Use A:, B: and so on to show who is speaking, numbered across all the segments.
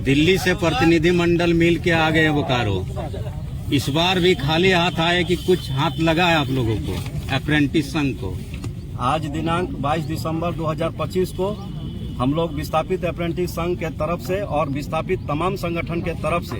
A: दिल्ली से प्रतिनिधिमंडल मिल के आ गए बोकारो। इस बार भी खाली हाथ आए कि कुछ हाथ लगा है आप लोगों को अप्रेंटिस संघ को?
B: आज दिनांक 22 दिसंबर 2025 को हम लोग विस्थापित अप्रेंटिस संघ के तरफ से और विस्थापित तमाम संगठन के तरफ से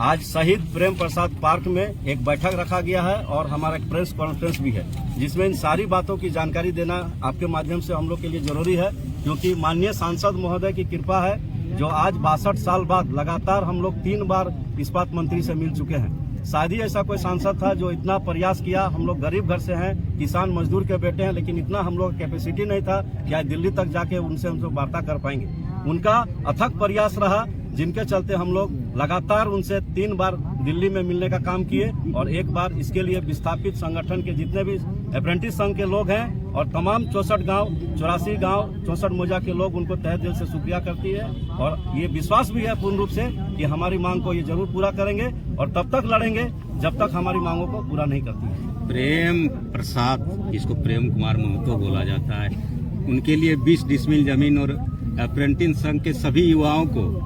B: आज शहीद प्रेम प्रसाद पार्क में एक बैठक रखा गया है और हमारा एक प्रेस कॉन्फ्रेंस भी है, जिसमें इन सारी बातों की जानकारी देना आपके माध्यम से हम लोग के लिए जरूरी है, क्योंकि माननीय सांसद महोदय की कृपा है जो आज 62 साल बाद लगातार हम लोग 3 बार इस्पात मंत्री से मिल चुके हैं। शायद ही ऐसा कोई सांसद था जो इतना प्रयास किया। हम लोग गरीब घर से हैं, किसान मजदूर के बेटे हैं, लेकिन इतना हम लोग कैपेसिटी नहीं था कि आज दिल्ली तक जाके उनसे हम लोग वार्ता कर पाएंगे। उनका अथक प्रयास रहा, जिनके चलते हम लोग लगातार उनसे 3 बार दिल्ली में मिलने का काम किए और एक बार इसके लिए विस्थापित संगठन के जितने भी अप्रेंटिस संघ के लोग हैं और तमाम 64 गांव 84 गांव 64 मोजा के लोग उनको तहे दिल से शुक्रिया करती है और ये विश्वास भी है पूर्ण रूप से कि हमारी मांग को ये जरूर पूरा करेंगे और तब तक लड़ेंगे जब तक हमारी मांगों को पूरा नहीं करती है।
A: प्रेम प्रसाद, जिसको प्रेम कुमार महतो बोला जाता है, उनके लिए 20 डिसमिल जमीन और अप्रेंटिस संघ के सभी युवाओं को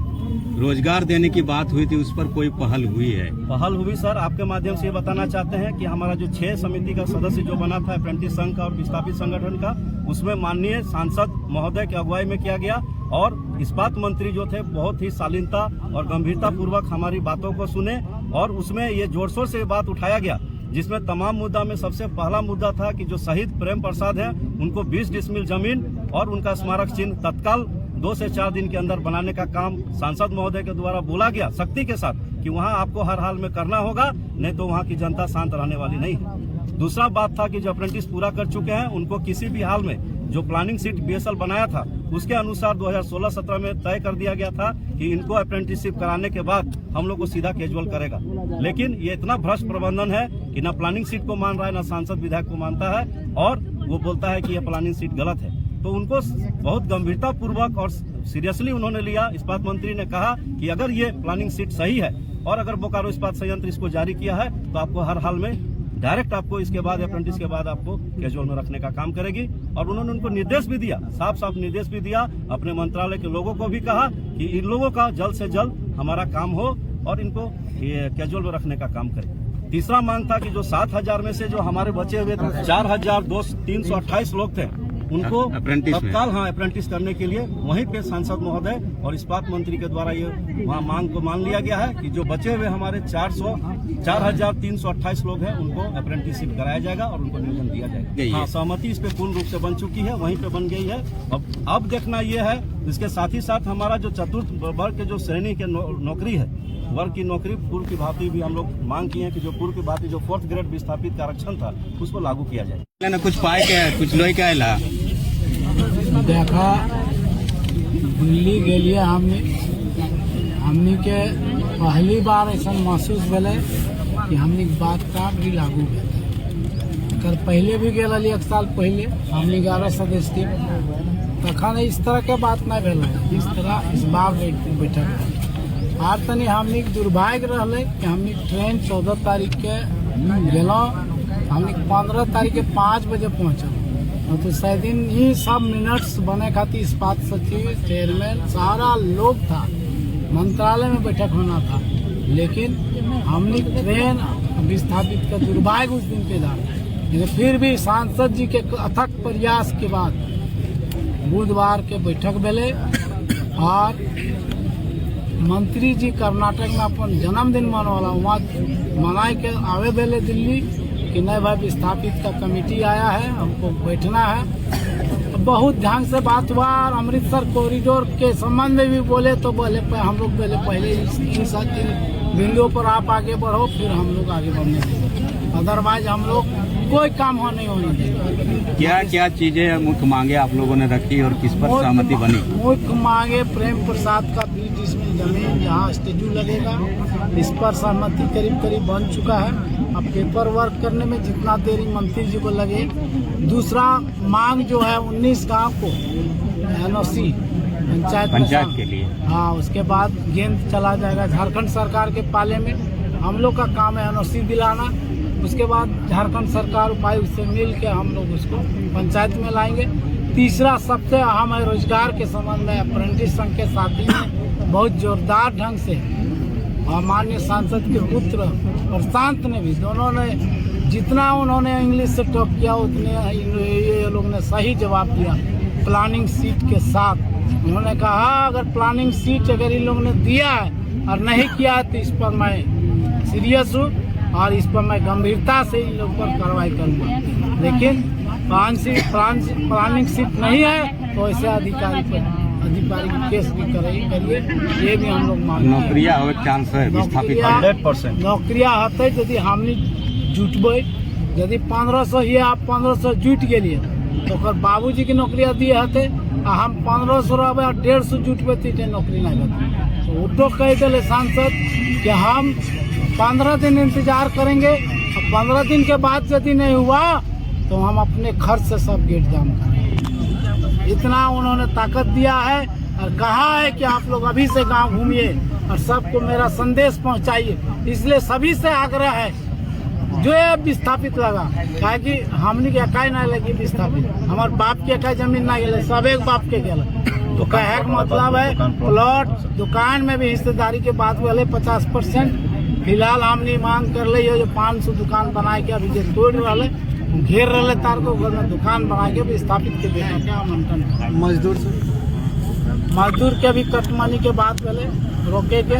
A: रोजगार देने की बात हुई थी, उस पर कोई पहल हुई है?
B: पहल हुई सर। आपके माध्यम से ये बताना चाहते हैं कि हमारा जो 6 समिति का सदस्य जो बना था अप्रेंटिस संघ का और विस्थापित संगठन का, उसमें माननीय सांसद महोदय की अगुवाई में किया गया और इस्पात मंत्री जो थे बहुत ही शालीनता और गंभीरता पूर्वक हमारी बातों को सुने और उसमें ये जोर शोर से बात उठाया गया, जिसमें तमाम मुद्दा में सबसे पहला मुद्दा था कि जो शहीद प्रेम प्रसाद है उनको 20 डिसमिल जमीन और उनका स्मारक चिन्ह तत्काल 2 से 4 दिन के अंदर बनाने का काम सांसद महोदय के द्वारा बोला गया सख्ती के साथ कि वहां आपको हर हाल में करना होगा, नहीं तो वहां की जनता शांत रहने वाली नहीं है। दूसरा बात था कि जो अप्रेंटिस पूरा कर चुके हैं उनको किसी भी हाल में जो प्लानिंग सीट बीएसएल बनाया था उसके अनुसार 2016-17 में तय कर दिया गया था कि इनको अप्रेंटिसशिप कराने के बाद हम लोग को सीधा कैजुअल करेगा, लेकिन ये इतना भ्रष्ट प्रबंधन है कि न प्लानिंग सीट को मान रहा है, न सांसद विधायक को मानता है और वो बोलता है कि यह प्लानिंग सीट गलत है। तो उनको बहुत गंभीरता पूर्वक और सीरियसली उन्होंने लिया। इस्पात मंत्री ने कहा कि अगर ये प्लानिंग सीट सही है और अगर बोकारो इस्पात संयंत्र इसको जारी किया है तो आपको हर हाल में डायरेक्ट आपको इसके बाद अप्रेंटिस के बाद आपको कैजुअल में रखने का काम करेगी। और उन्होंने उनको निर्देश भी दिया, साफ साफ निर्देश भी दिया, अपने मंत्रालय के लोगों को भी कहा कि इन लोगों का जल्द से जल्द हमारा काम हो और इनको कैजुअल में रखने का काम करें। तीसरा मांग था कि जो 7,000 में से जो हमारे बचे हुए 4,328 लोग थे उनको तत्काल अप्रेंटिस करने के लिए वहीं पे सांसद महोदय और इस्पात मंत्री के द्वारा ये वहाँ मांग को मान लिया गया है कि जो बचे हुए हमारे 4,328 लोग हैं उनको अप्रेंटिसशिप कराया जाएगा और उनको नियोजन दिया जाएगा। हाँ, सहमति इस पे पूर्ण रूप से बन चुकी है, वहीं पे बन गई है। अब देखना ये है, इसके साथ ही साथ हमारा जो चतुर्थ वर्ग के जो श्रेणी के नौकरी है, वर्ग की नौकरी पूर्व की भांति भी हम लोग मांग की है कि जो पूर्व की भांति जो 4th ग्रेड विस्थापित का आरक्षण था उसको लागू किया जाए।
A: कुछ पाए क्या है, कुछ लोई क्या ला
C: देखा दिल्ली गेलिए हमनी के पहली बार ऐसा महसूस भेले कि हमनी बात का भी लागू भेल। कर पहले भी गेल 1 साल पहले हमनी 11 सदस्य थे, तखन इस तरह के बात नहीं भेल, इस तरह इस बार बैठक आर तनी हमनी दुर्भाग्य रहे कि हमनी ट्रेन 14 तारीख के गेलों, हमनी 15 तारीख के 5 बजे पहुँचल। तो शायद ही सब मिनट्स बने खातिर इस्पात सचिव, चेयरमैन, सारा लोग था, मंत्रालय में बैठक होना था, लेकिन हमने ट्रेन विस्थापित का दुर्भाग्य उस दिन के था। लेकिन फिर भी सांसद जी के अथक प्रयास के बाद बुधवार के बैठक भेले और मंत्री जी कर्नाटक में अपन जन्मदिन मनवाला वहाँ मनाए के आवे भेले दिल्ली कि नहीं भाई विस्थापित का कमेटी आया है, हमको बैठना है। तो बहुत ध्यान से बात हुआ और अमृतसर कॉरिडोर के संबंध में भी बोले, तो बोले हम लोग पहले इस बिंदुओं पर आप आगे बढ़ो, फिर हम लोग आगे बढ़ने देंगे, अदरवाइज हम लोग कोई काम नहीं होने देंगे।
A: क्या क्या चीजें मुख्य मांगे आप लोगों ने रखी और किस पर सहमति बनी?
C: मुख्य मांगे प्रेम प्रसाद का 20 डिसमिल जमीन जहाँ स्टेच्यू लगेगा, इस पर सहमति करीब बन चुका है। अब पेपर वर्क करने में जितना देरी मंत्री जी को लगे। दूसरा मांग जो है 19 गांव को एनओसी
A: पंचायत के लिए,
C: हाँ, उसके बाद गेंद चला जाएगा झारखंड सरकार के पाले में। हम लोग का काम है एनओसी दिलाना, उसके बाद झारखंड सरकार उपायुक्त से मिल के हम लोग उसको पंचायत में लाएंगे। तीसरा सबसे अहम है रोजगार के संबंध में अप्रेंटिस संघ के साथी ने बहुत जोरदार ढंग से और माननीय सांसद के पुत्र प्रशांत ने भी, दोनों ने जितना उन्होंने इंग्लिश से टॉप किया उतने ये लोग ने सही जवाब दिया। प्लानिंग सीट के साथ उन्होंने कहा अगर प्लानिंग सीट अगर इन लोगों ने दिया है और नहीं किया है तो इस पर मैं सीरियस हूँ और इस पर मैं गंभीरता से इन लोगों पर कार्रवाई करूँगा। लेकिन प्लानिंग सीट नहीं है तो ऐसे अधिकारी केस भी करिए, ये भी हम लोग मानते हैं।
A: नौकरियां होवे के चांस है विस्थापित
B: 100%।
C: नौकरियां होते यदि हमने जुटबै, यदि 1500 ही आप 1500 जुट गेलिए तो ओकर बाबूजी की नौकरियां दिए हते आ हम 1500 रहबै और 150 जुटबै तो नौकरी नहीं देते। तो उठो कह दिले सांसद कि हम 15 दिन इंतजार करेंगे और 15 दिन के बाद यदि नहीं हुआ तो हम अपने खर्च से सब गेट जाम करेंगे। इतना उन्होंने ताकत दिया है और कहा है कि आप लोग अभी से गांव घूमिए और सबको मेरा संदेश पहुंचाइए। इसलिए सभी से आग्रह है जो ये विस्थापित लगा, क्या कि हमने के इकाई नहीं लगी विस्थापित, हमारे बाप के इकाई जमीन ना गए, सब एक बाप के गए। तो कहे का मतलब है प्लॉट दुकान में भी हिस्सेदारी के बाद वाले 50%। फिलहाल हमने मांग कर ली है जो 500 दुकान बना के अभी जो तोड़ रहे घेर रहे तार को घर में दुकान बना के विस्थापित के बेटा के आमंत्रण। मजदूर के भी कटमनी के बाद पहले रोके के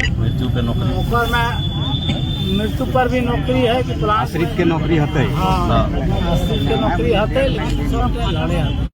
C: मृत्यु पर भी नौकरी है कि
A: आश्रित के नौकरी होते।
C: हाँ आश्रित के नौकरी होते लेकिन लड़े